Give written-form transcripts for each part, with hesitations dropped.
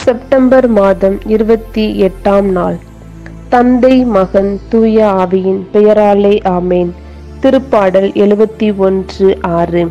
September மாதம் 28ஆம் நாள். தந்தை, மகன், தூய ஆவியின் பெயராலே ஆமேன். திருப்பாடல் 71:6.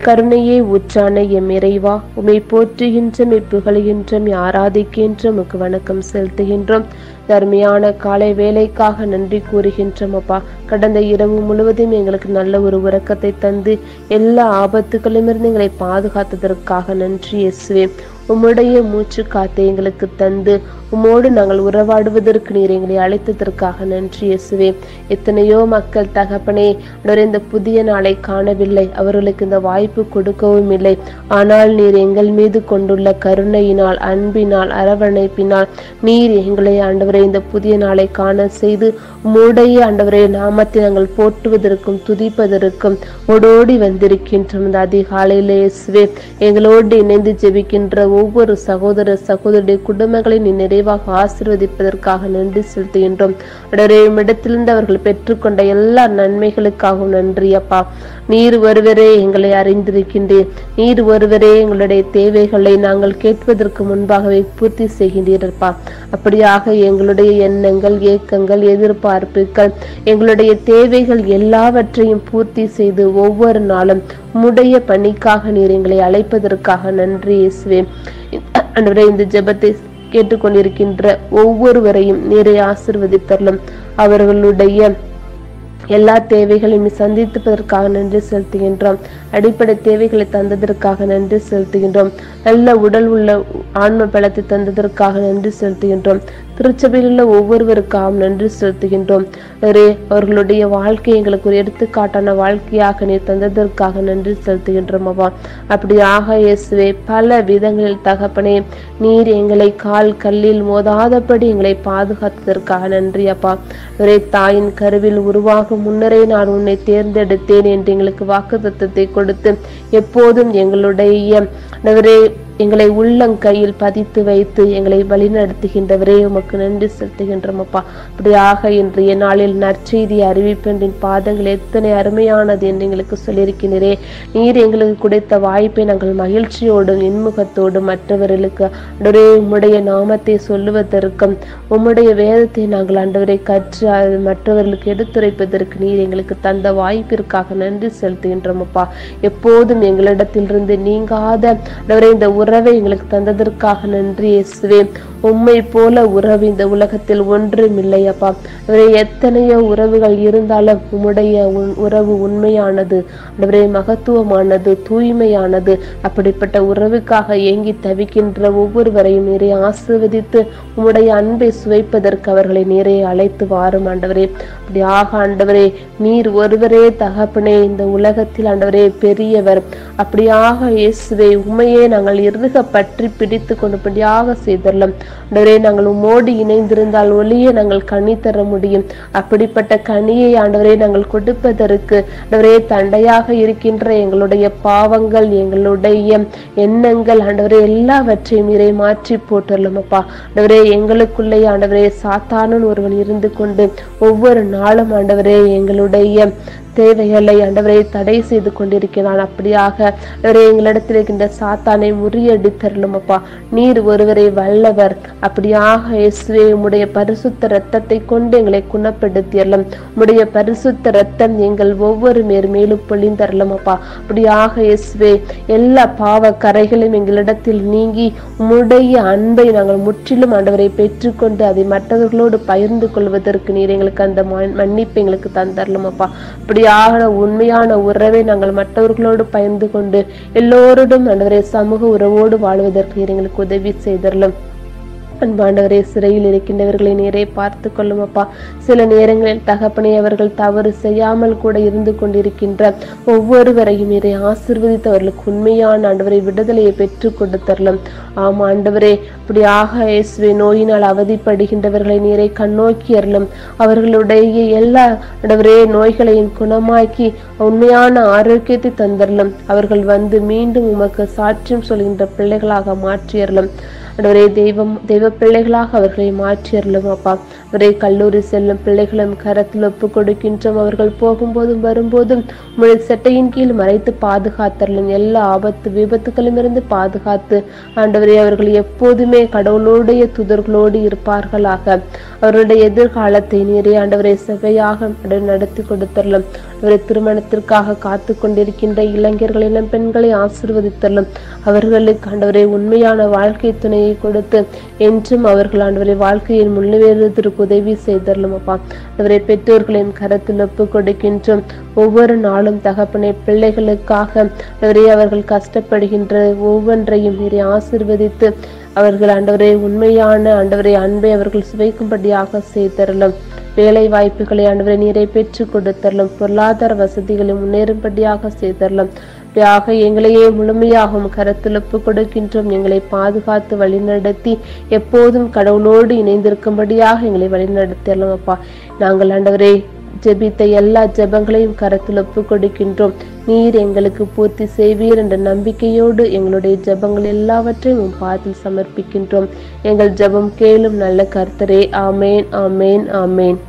கருணையே ஊற்றான எம் இறைவா, உம்மை போற்றுகின்றோம், புகழுகின்றோம், ஆராதிக்கின்றோம், உமக்கு வணக்கம் செலுத்துகின்றோம். தர்மையான காலை வேலைக்காக நன்றி கூறுகின்றோம் அப்பா. கடந்த இரவு முழுவதும் எங்களுக்கு நல்ல ஒரு உறக்கத்தை தந்து எல்லா ஆபத்துகளிலிருந்து எங்களை பாதுகாத்ததற்காக நன்றி இயேசுவே. உம்முடைய மூச்சு காத்தை எங்களுக்கு தந்து உம்மோடு நாங்கள் உறவாடுவதற்கு நீர் எங்களை அழைத்ததற்காக நன்றி இயேசுவே. எத்தனையோ மக்கள் தகப்பனே இந்த புதிய நாளை காணவில்லை, அவர்களுக்கு இந்த வாய்ப்பு கொடுக்கவும் இல்லை. ஆனால் நீர் எங்கள் மீது கொண்டுள்ள கருணையினால், அன்பினால், அரவணைப்பினால் நீர் எங்களை ஆண்டவரை இந்த புதிய நாளை காண செய்து உம்முடைய ஆண்டவரை நாமத்தை நாங்கள் போற்றுவதற்கும் துதிப்பதற்கும் ஓடோடி வந்திருக்கின்றோம். இந்த அதிகாலையிலே இயேசுவே எங்களோடு இணைந்து ஜெபிக்கின்ற ஒவ்வொரு சகோதர சகோதரிய குடும்பங்களை நீ நிறைவாக ஆசீர்வதிப்பதற்காக நன்றி செலுத்துகின்றோம். இடத்திலிருந்து அவர்கள் பெற்றுக்கொண்ட எல்லா நன்மைகளுக்காகவும் நன்றி அப்பா. நீர் ஒருவரே எங்களை அறிந்திருக்கின்றீர். நீர் ஒருவரே எங்களுடைய தேவைகளை நாங்கள் கேட்பதற்கு முன்பாகவே பூர்த்தி செய்கின்றீரப்பா. அப்படியாக எங்களுடைய எண்ணங்கள், ஏக்கங்கள், எதிர்பார்ப்புகள், எங்களுடைய தேவைகள் எல்லாவற்றையும் பூர்த்தி செய்து ஒவ்வொரு நாளும் உம்முடைய பணிக்காக நீர் எங்களை அழைப்பதற்காக நன்றி இயேசுவே. ஆண்டவரே, இந்த ஜெபத்தை கேட்டுக்கொண்டிருக்கின்ற ஒவ்வொருவரையும் நீரை ஆசீர்வதித்தரலும். அவர்களுடைய எல்லா தேவைகளையும் சந்திப்பதற்காக நன்றி செலுத்துகின்றோம். அடிப்படை தேவைகளை தந்ததற்காக நன்றி செலுத்துகின்றோம். நல்ல உடல் உள்ள ஆன்ம பலத்தை தந்ததற்காக நன்றி செலுத்துகின்றோம். திருச்சபையில் உள்ள ஒவ்வொருவருக்காகவும் நன்றி செலுத்துகின்றோம். அவர்களுடைய வாழ்க்கை எங்களுக்கு ஒரு எடுத்துக்காட்டான வாழ்க்கையாக நீர் தந்ததற்காக நன்றி செலுத்துகின்றோம் அப்பா. அப்படியாக இயேசுவே பல விதங்களில் தகப்பனே நீர் எங்களை கால் கல்லில் மோதாதபடி எங்களை பாதுகாத்ததற்காக நன்றி அப்பா. தாயின் கருவில் உருவாகும் முன்னரே நான் உன்னை தேர்ந்தெடுத்தேன் என்று எங்களுக்கு வாக்குத்தத்தத்தை கொடுத்து எப்போதும் எங்களை உள்ளங்கையில் பதித்து வைத்து எங்களை வழிநடத்துகின்றவரே உமக்கு நன்றி செலுத்துகின்றோம் அப்பா. அப்படியாக இன்றைய நாளில் நற்செய்தி அறிவிப்பின் பாதங்கள் எத்தனை அருமையானது என்று எங்களுக்கு சொல்லியிருக்கிறீரே. நீர் எங்களுக்கு கிடைத்த வாய்ப்பை நாங்கள் மகிழ்ச்சியோடும் இன்முகத்தோடும் மற்றவர்களுக்கு உம்முடைய நாமத்தை சொல்லுவதற்கும் உம்முடைய வேதத்தை நாங்கள் ஆண்டவரை கற்று மற்றவர்களுக்கு எடுத்துரைப்பதற்கு நீர் எங்களுக்கு தந்த வாய்ப்பிற்காக நன்றி செலுத்துகின்றோம் அப்பா. எப்போதும் எங்களிடத்திலிருந்து நீங்காத இந்த உறவை எங்களுக்கு தந்ததற்காக நன்றி இயேசுவே. உம்மை போல உறவு இந்த உலகத்தில் ஒன்றும் இல்லை அப்பா. எத்தனையோ உறவுகள் இருந்தாலும் உம்முடைய உறவு உண்மையானது, மகத்துவமானது, தூய்மையானது. அப்படிப்பட்ட உறவுக்காக ஏங்கி தவிக்கின்ற ஒவ்வொருவரையும் நீரை ஆசீர்வதித்து உம்முடைய அன்பை சுவைப்பதற்கு அவர்களை நீரை அழைத்து வாரும் ஆண்டவரே. அப்படியாக ஆண்டவரே நீர் ஒருவரே தகப்பனே இந்த உலகத்தில் ஆண்டவரே பெரியவர். அப்படியாக இயேசுவே உண்மையே நாங்கள் இறுக பற்றி பிடித்து கொண்டுபடியாக செய்தரலாம் ஆண்டவரே. நாங்கள் உம்மோடு இணைந்திருந்தால் ஒளியை நாங்கள் கனி தர முடியும். அப்படிப்பட்ட கனியை ஆண்டவரே நாங்கள் கொடுப்பதற்கு ஆண்டவரே தண்டையாக இருக்கின்ற எங்களுடைய பாவங்கள், எங்களுடைய எண்ணங்கள் ஆண்டவரே எல்லாவற்றையும் நீரை மாற்றி போட்டுள்ளோம் அப்பா. ஆண்டவரே எங்களுக்குள்ளே ஆண்டவரே சாத்தானும் ஒருவன் இருந்து கொண்டு ஒவ்வொரு நாளும் ஆண்டவரே எங்களுடைய தேவைகளை ஆண்டவரை தடை செய்து கொண்டிருக்கிறான். அப்படியாக எங்களிடத்தில் இருக்கின்ற சாத்தானை முறியடித்தரலும் அப்பா. நீர் ஒருவரை வல்லவர். அப்படியாக இயேசுவே உம்முடைய பரிசுத்த இரத்தத்தை கொண்டு எங்களை குணப்படுத்தியறலும். உம்முடைய பரிசுத்த இரத்தம் எங்கள் ஒவ்வொரு மேலும் பொழிந்தரலும் அப்பா. அப்படியாக இயேசுவே எல்லா பாவ கரைகளும் எங்களிடத்தில் நீங்கி உம்முடைய அன்பை நாங்கள் முற்றிலும் ஆண்டவரை பெற்றுக்கொண்டு அதை மற்றவர்களோடு பகிர்ந்து கொள்வதற்கு நீர் எங்களுக்கு அந்த மன்னிப்பை எங்களுக்கு தந்தரலும் அப்பா. அப்படி உண்மையான உறவை நாங்கள் மற்றவர்களோடு பகிர்ந்து கொண்டு எல்லோருடன் ஆண்டவரே சமூக உறவோடு வாழ்வதற்கு எங்களுக்கு உதவி செய்தரலும். அன்பாண்டவரே சிறையில் இருக்கின்றவர்களை நேரே பார்த்து கொள்ளும் அப்பா. சில நேரங்களில் தகப்பனே அவர்கள் தவறு செய்யாமல் கூட இருந்து கொண்டிருக்கின்ற ஒவ்வொருவரையும் நீரை ஆசீர்வதித்து அவர்களுக்கு உண்மையான ஆண்டவரை விடுதலையை பெற்றுக் கொடுத்தரலும். ஆமா ஆண்டவரே, அப்படியாக இயேசுவே நோயினால் அவதிப்படுகின்றவர்களை நீரை கண்ணோக்கி அருளும். அவர்களுடைய எல்லா ஆண்டவரே நோய்களையும் குணமாக்கி உண்மையான ஆரோக்கியத்தை தந்தரலும். அவர்கள் வந்து மீண்டும் உமக்கு சாட்சியம் சொல்கின்ற பிள்ளைகளாக மாற்றியறலும். ஆண்டவரே தெய்வ பிள்ளைகளாக அவர்களை மாற்றியறலும் அப்பா. அவரே கல்லூரி செல்லும் பிள்ளைகளும் கரத்தில் ஒப்பு கொடுக்கின்றோம். அவர்கள் போகும்போதும் வரும்போதும் உம்முடைய சட்டையின் கீழ் மறைத்து பாதுகாத்தரலும். எல்லா ஆபத்து விபத்துக்களும் இருந்து பாதுகாத்து ஆண்டவரே அவர்கள் எப்போதுமே கடவுளுடைய தூதர்களோடு இருப்பார்களாக. அவருடைய எதிர்காலத்தை நீரே ஆண்டவரை செவையாக நடத்தி கொடுத்தரலும். அவரை திருமணத்திற்காக காத்து கொண்டிருக்கின்ற இளைஞர்கள் இளம் பெண்களை ஆசீர்வதித்தரலும். அவர்களுக்கு ஆண்டவரை உண்மையான வாழ்க்கை துணையை கொடுத்து என்றும் அவர்கள் ஆண்டவரை வாழ்க்கையில் முன்னேறுவதற்கு உதவி செய்தரலும் அப்பா. அவரை பெற்றோர்களின் கரத்தில் ஒப்பு கொடுக்கின்றோம். ஒவ்வொரு நாளும் தகப்பனை பிள்ளைகளுக்காக அவர்கள் கஷ்டப்படுகின்ற ஒவ்வொன்றையும் நீரை ஆசீர்வதித்து அவர்கள் ஆண்டவரை உண்மையான ஆண்டவரை அன்பை அவர்கள் சுவைக்கும்படியாக செய்தரலும். வேலை வாய்ப்புகளை ஆண்டவரை நீரை பெற்றுக் கொடுத்தரலும். பொருளாதார வசதிகளை முன்னேறும்படியாக செய்தரலும். எங்களையே முழுமையாகவும் கரத்தில் ஒப்பு கொடுக்கின்றோம். எங்களை பாதுகாத்து வழிநடத்தி எப்போதும் கடவுளோடு இணைந்திருக்கும்படியாக எங்களை வழிநடத்தலாம் அப்பா. நாங்கள் ஆண்டவரே ஜெபித்த எல்லா ஜெபங்களையும் கரத்தில் ஒப்பு கொடுக்கின்றோம். நீர் எங்களுக்கு பூர்த்தி செய்வீர் என்ற நம்பிக்கையோடு எங்களுடைய ஜெபங்கள் எல்லாவற்றையும் உம் பாதத்தில் சமர்ப்பிக்கின்றோம். எங்கள் ஜெபம் கேளும் நல்ல கர்த்தரே. ஆமேன், ஆமேன், ஆமேன்.